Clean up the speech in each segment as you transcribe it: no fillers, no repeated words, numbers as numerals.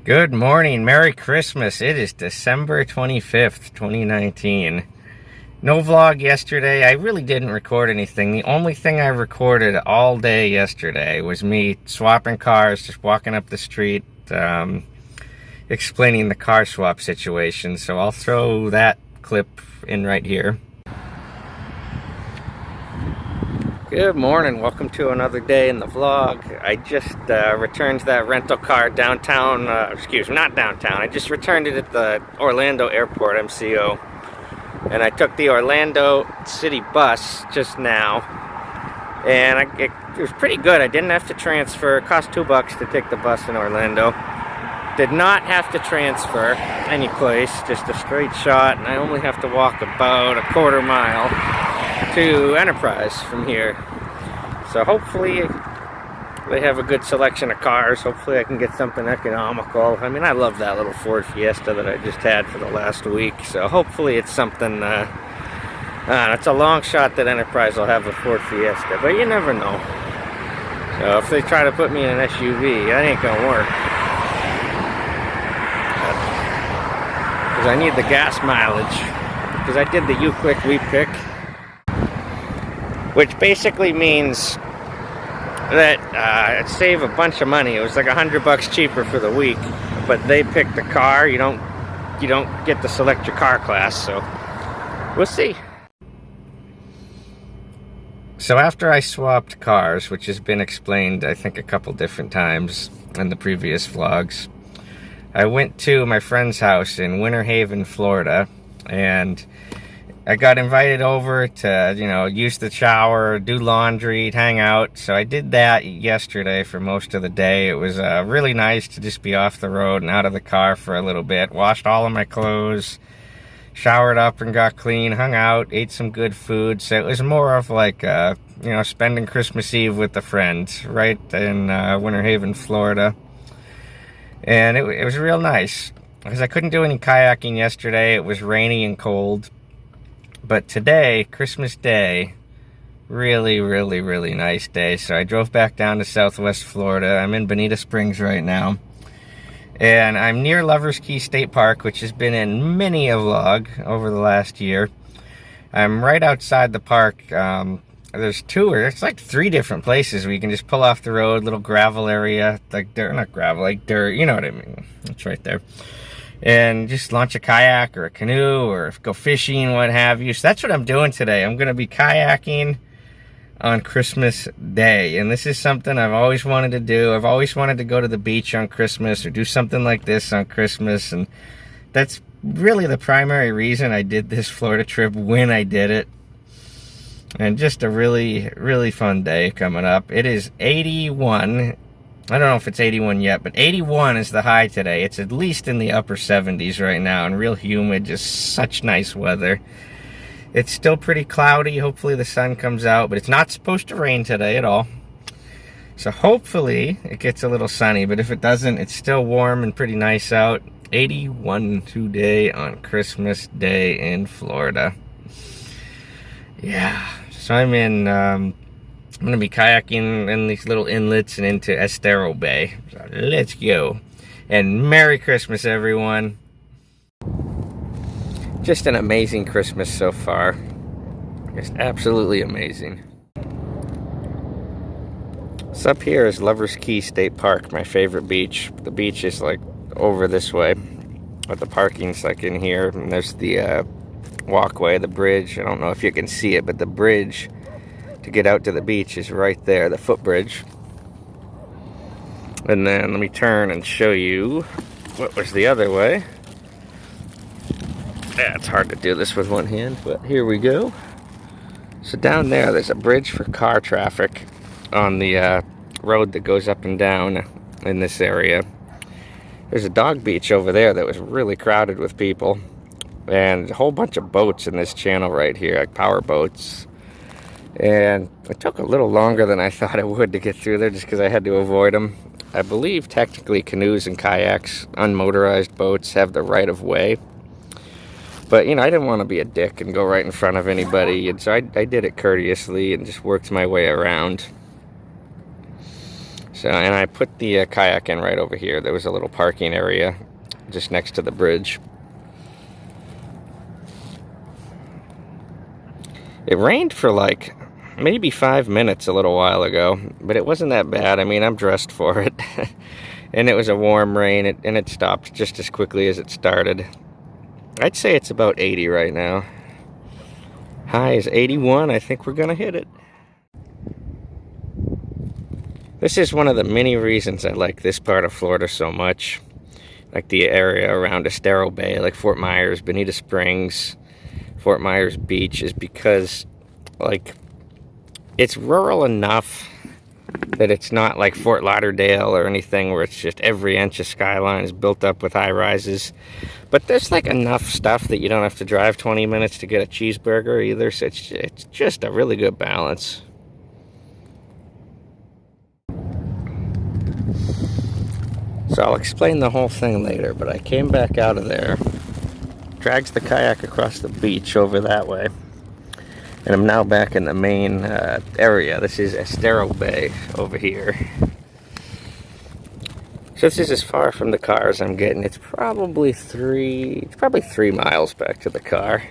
Good morning, Merry Christmas. It is December 25th, 2019. No vlog yesterday. I really didn't record anything. The only thing I recorded all day yesterday was me swapping cars, just walking up the street, explaining the car swap situation. So I'll throw that clip in right here. Good morning, welcome to another day in the vlog. I just returned that rental car downtown, not downtown, I just returned it at the Orlando Airport, MCO. And I took the Orlando City bus just now. And it was pretty good, I didn't have to transfer, it cost $2 to take the bus in Orlando. Did not have to transfer any place, just a straight shot, and I only have to walk about a quarter mile to Enterprise from here. So hopefully they have a good selection of cars. Hopefully I can get something economical. I mean, I love that little Ford Fiesta that I just had for the last week. So hopefully it's something, it's a long shot that Enterprise will have a Ford Fiesta, but you never know. So if they try to put me in an SUV, that ain't gonna work. Because I need the gas mileage. Because I did the U-Quick We-Pick, which basically means that I'd save a bunch of money. It was like $100 cheaper for the week, but they pick the car. You don't get to select your car class, so we'll see. So after I swapped cars, which has been explained I think a couple different times in the previous vlogs, I went to my friend's house in Winter Haven, Florida, and I got invited over to, use the shower, do laundry, hang out. So I did that yesterday for most of the day. It was really nice to just be off the road and out of the car for a little bit. Washed all of my clothes, showered up and got clean, hung out, ate some good food. So it was more of like, spending Christmas Eve with a friend right in Winter Haven, Florida. And it was real nice because I couldn't do any kayaking yesterday. It was rainy and cold. But today, Christmas Day, really, really, really nice day. So I drove back down to Southwest Florida. I'm in Bonita Springs right now. And I'm near Lover's Key State Park, which has been in many a vlog over the last year. I'm right outside the park. There's three different places where you can just pull off the road, little gravel area, like dirt, not gravel, like dirt, you know what I mean. It's right there. And just launch a kayak or a canoe or go fishing, what have you. So that's what I'm doing today. I'm going to be kayaking on Christmas Day. And this is something I've always wanted to do. I've always wanted to go to the beach on Christmas or do something like this on Christmas. And that's really the primary reason I did this Florida trip when I did it. And just a really, really fun day coming up. It is 81. I don't know if it's 81 yet, but 81 is the high today. It's at least in the upper 70s right now and real humid, just such nice weather. It's still pretty cloudy. Hopefully the sun comes out, but it's not supposed to rain today at all. So hopefully it gets a little sunny, but if it doesn't, it's still warm and pretty nice out. 81 today on Christmas Day in Florida. Yeah, so I'm going to be kayaking in these little inlets and into Estero Bay. So let's go. And Merry Christmas, everyone. Just an amazing Christmas so far. Just absolutely amazing. So up here is Lover's Key State Park, my favorite beach. The beach is like over this way, but the parking's like in here. And there's the walkway, the bridge. I don't know if you can see it, but the bridge to get out to the beach is right there, the footbridge. And then let me turn and show you what was the other way. Yeah, it's hard to do this with one hand, but here we go. So down there's a bridge for car traffic on the road that goes up and down in this area. There's a dog beach over there that was really crowded with people. And a whole bunch of boats in this channel right here, like power boats. And it took a little longer than I thought it would to get through there just because I had to avoid them. I believe technically canoes and kayaks, unmotorized boats, have the right of way. But, I didn't want to be a dick and go right in front of anybody. And so I did it courteously and just worked my way around. So, and I put the kayak in right over here. There was a little parking area just next to the bridge. It rained for like maybe 5 minutes a little while ago, but it wasn't that bad. I mean, I'm dressed for it. And it was a warm rain, and it stopped just as quickly as it started. I'd say it's about 80 right now. High is 81. I think we're gonna hit it. This is one of the many reasons I like this part of Florida so much. Like the area around Estero Bay, like Fort Myers, Bonita Springs, Fort Myers Beach, is because like it's rural enough that it's not like Fort Lauderdale or anything where it's just every inch of skyline is built up with high rises. But there's like enough stuff that you don't have to drive 20 minutes to get a cheeseburger either, so it's just a really good balance. So I'll explain the whole thing later, but I came back out of there, dragged the kayak across the beach over that way, and I'm now back in the main area. This is Estero Bay over here. So this is as far from the car as I'm getting. It's probably 3 miles back to the car.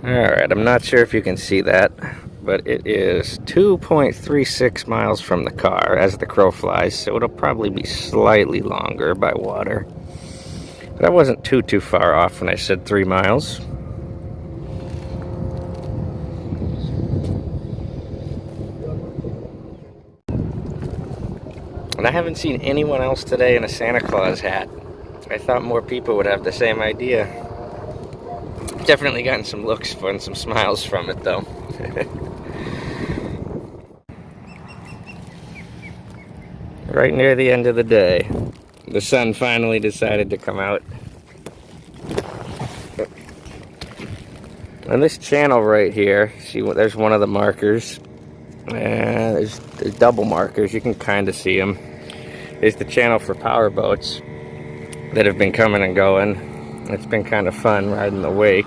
Alright, I'm not sure if you can see that, but it is 2.36 miles from the car as the crow flies, so it'll probably be slightly longer by water. But I wasn't too far off when I said 3 miles. And I haven't seen anyone else today in a Santa Claus hat. I thought more people would have the same idea. Definitely gotten some looks and some smiles from it though. Right near the end of the day, the sun finally decided to come out. And this channel right here, see, there's one of the markers. There's double markers, you can kind of see them. It's the channel for power boats that have been coming and going. It's been kind of fun riding the wake.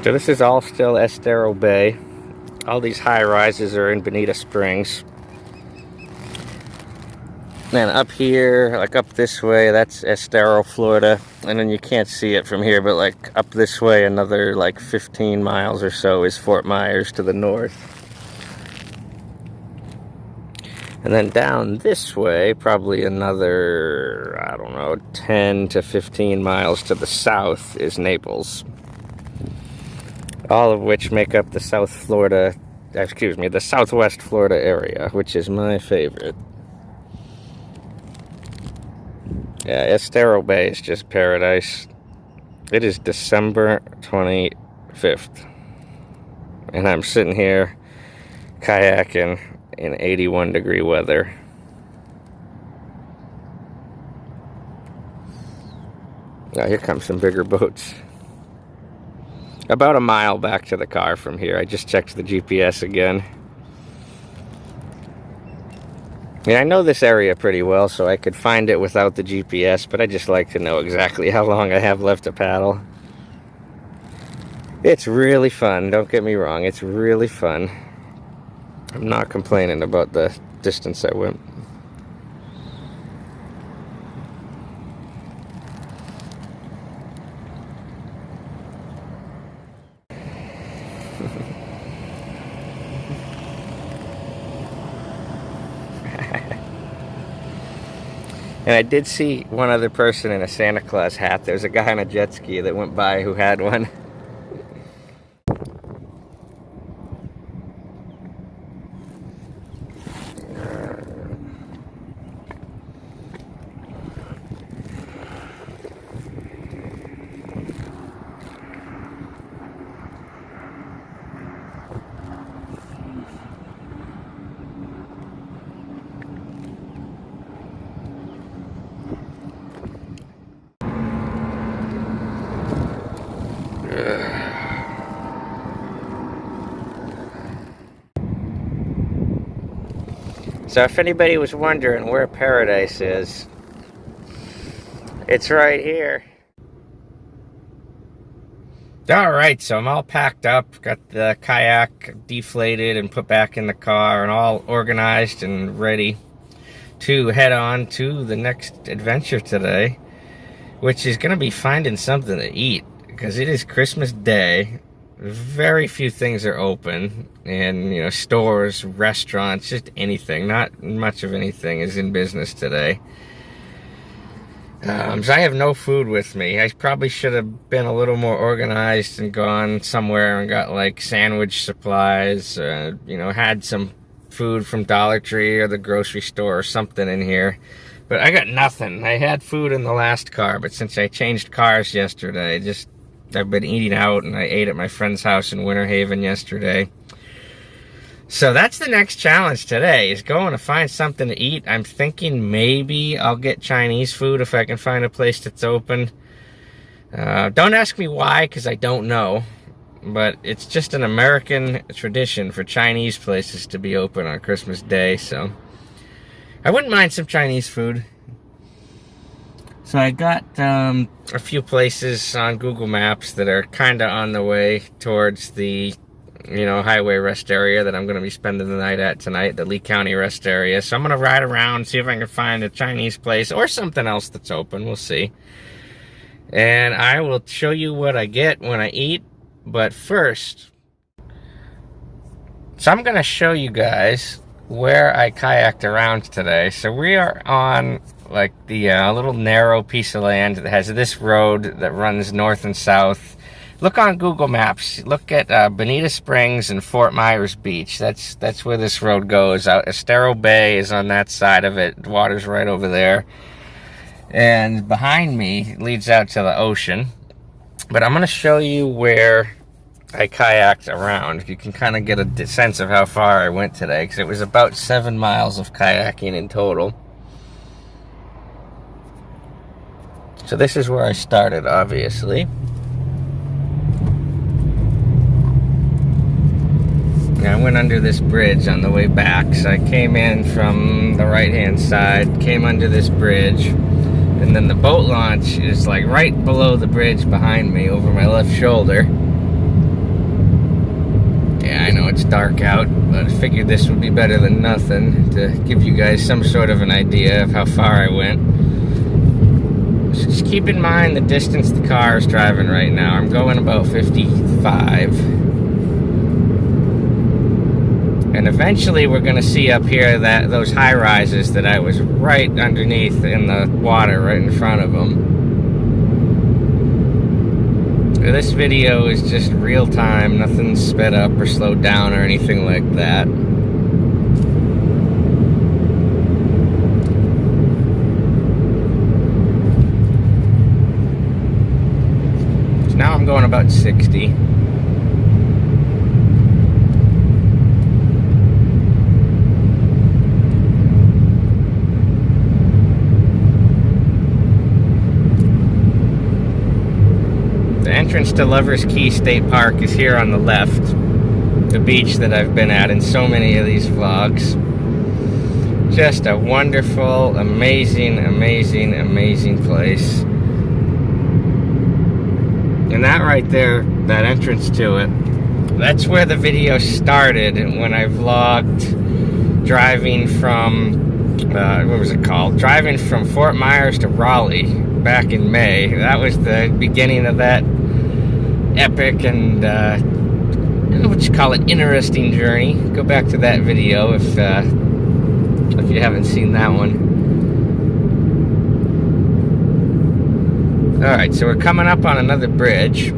So this is all still Estero Bay. All these high rises are in Bonita Springs. And up here, like up this way, that's Estero, Florida. And then you can't see it from here, but like up this way, another like 15 miles or so is Fort Myers to the north. And then down this way, probably another, I don't know, 10 to 15 miles to the south is Naples. All of which make up the the Southwest Florida area, which is my favorite. Yeah, Estero Bay is just paradise. It is December 25th. And I'm sitting here kayaking in 81-degree weather. Now here comes some bigger boats. About a mile back to the car from here. I just checked the GPS again. Yeah, I know this area pretty well, so I could find it without the GPS, but I just like to know exactly how long I have left to paddle. It's really fun, don't get me wrong, it's really fun. I'm not complaining about the distance I went. And I did see one other person in a Santa Claus hat. There was a guy on a jet ski that went by who had one. So if anybody was wondering where paradise is, it's right here. Alright, so I'm all packed up, got the kayak deflated and put back in the car and all organized and ready to head on to the next adventure today, which is going to be finding something to eat, because it is Christmas Day. Very few things are open, and, you know, stores, restaurants, just anything, not much of anything is in business today. So I have no food with me. I probably should have been a little more organized and gone somewhere and got like sandwich supplies, you know, had some food from Dollar Tree or the grocery store or something in here. But I got nothing. I had food in the last car, but since I changed cars yesterday, I've been eating out, and I ate at my friend's house in Winter Haven yesterday. So that's the next challenge today, is going to find something to eat. I'm thinking maybe I'll get Chinese food if I can find a place that's open. Don't ask me why, because I don't know. But it's just an American tradition for Chinese places to be open on Christmas Day, so I wouldn't mind some Chinese food. So I got a few places on Google Maps that are kind of on the way towards the, you know, highway rest area that I'm going to be spending the night at tonight, the Lee County rest area. So I'm going to ride around, see if I can find a Chinese place or something else that's open. We'll see. And I will show you what I get when I eat. But first, so I'm going to show you guys where I kayaked around today. So we are on like the little narrow piece of land that has this road that runs north and south. Look on Google Maps. Look at Bonita Springs and Fort Myers Beach. That's where this road goes. Out Estero Bay is on that side of it. The water's right over there. And behind me leads out to the ocean. But I'm going to show you where I kayaked around. You can kind of get a sense of how far I went today, because it was about 7 miles of kayaking in total. So this is where I started, obviously. I went under this bridge on the way back. So I came in from the right-hand side, came under this bridge, and then the boat launch is like right below the bridge behind me, over my left shoulder. Yeah, I know it's dark out, but I figured this would be better than nothing to give you guys some sort of an idea of how far I went. So just keep in mind the distance the car is driving right now. I'm going about 55. And eventually we're going to see up here that those high rises that I was right underneath in the water right in front of them. This video is just real time, nothing sped up or slowed down or anything like that. So now I'm going about 60. Entrance to Lover's Key State Park is here on the left, the beach that I've been at in so many of these vlogs. Just a wonderful, amazing, amazing, amazing place. And that right there, that entrance to it, that's where the video started when I vlogged driving from, what was it called? Driving from Fort Myers to Raleigh back in May. That was the beginning of that epic and what you call it, interesting journey. Go back to that video if you haven't seen that one. All right, so we're coming up on another bridge.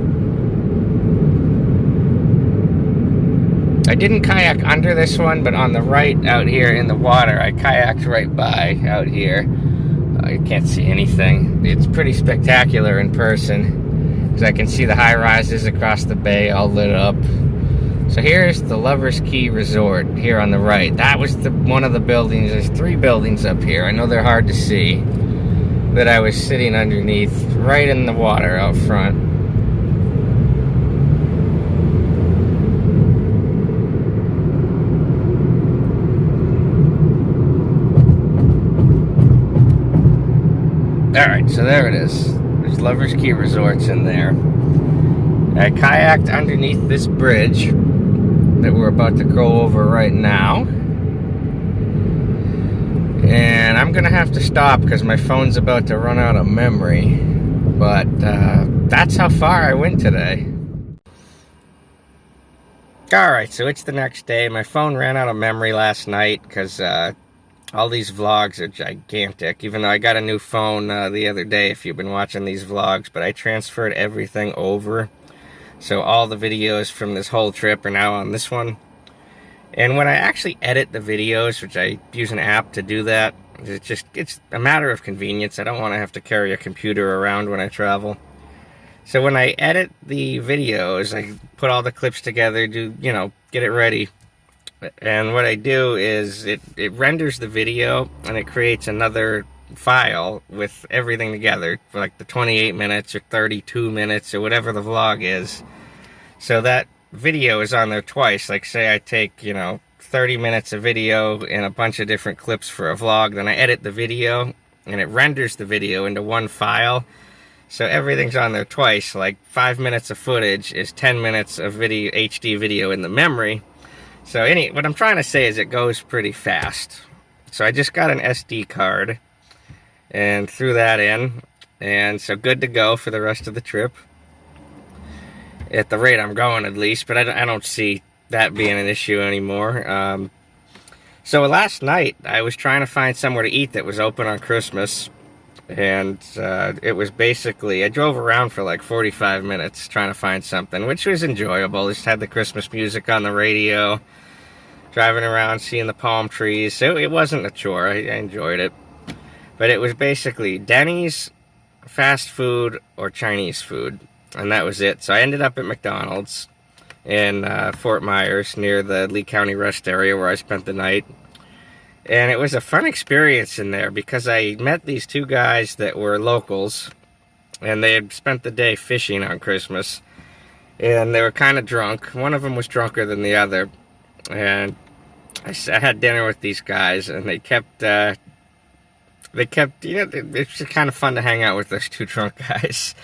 I didn't kayak under this one, but on the right out here in the water, I kayaked right by out here. You can't see anything. It's pretty spectacular in person, because I can see the high rises across the bay all lit up. So here's the Lover's Key Resort here on the right. That was one of the buildings. There's 3 buildings up here. I know they're hard to see, that I was sitting underneath right in the water out front. Alright, so there it is. There's Lover's Key Resorts in there. I kayaked underneath this bridge that we're about to go over right now. And I'm gonna have to stop because my phone's about to run out of memory. But that's how far I went today. Alright, so it's the next day. My phone ran out of memory last night because all these vlogs are gigantic. Even though I got a new phone the other day, if you've been watching these vlogs, but I transferred everything over. So all the videos from this whole trip are now on this one. And when I actually edit the videos, which I use an app to do that, it's a matter of convenience. I don't want to have to carry a computer around when I travel. So when I edit the videos, I put all the clips together, get it ready. And what I do is it renders the video and it creates another file with everything together for like the 28 minutes or 32 minutes or whatever the vlog is. So that video is on there twice. Like say I take, 30 minutes of video and a bunch of different clips for a vlog, then I edit the video and it renders the video into one file. So everything's on there twice. Like 5 minutes of footage is 10 minutes of video, HD video in the memory. So what I'm trying to say is it goes pretty fast. So I just got an SD card and threw that in, and so good to go for the rest of the trip. At the rate I'm going, at least, but I don't see that being an issue anymore. So last night I was trying to find somewhere to eat that was open on Christmas, and it was basically, I drove around for like 45 minutes trying to find something, which was enjoyable. Just had the Christmas music on the radio, driving around, seeing the palm trees. So it wasn't a chore. I enjoyed it. But it was basically Denny's, fast food, or Chinese food. And that was it. So I ended up at McDonald's in Fort Myers near the Lee County Rest area where I spent the night. And it was a fun experience in there because I met these two guys that were locals. And they had spent the day fishing on Christmas. And they were kind of drunk. One of them was drunker than the other. And I had dinner with these guys, and they kept, it's just kind of fun to hang out with those two drunk guys.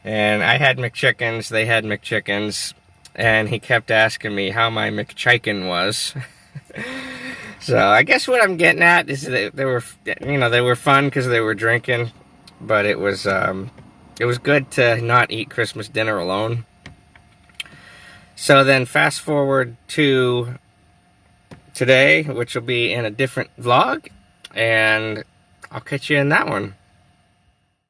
And I had McChickens, they had McChickens, and he kept asking me how my McChicken was. So I guess what I'm getting at is that they were fun because they were drinking, but it was good to not eat Christmas dinner alone. So then fast forward to today, which will be in a different vlog, and I'll catch you in that one.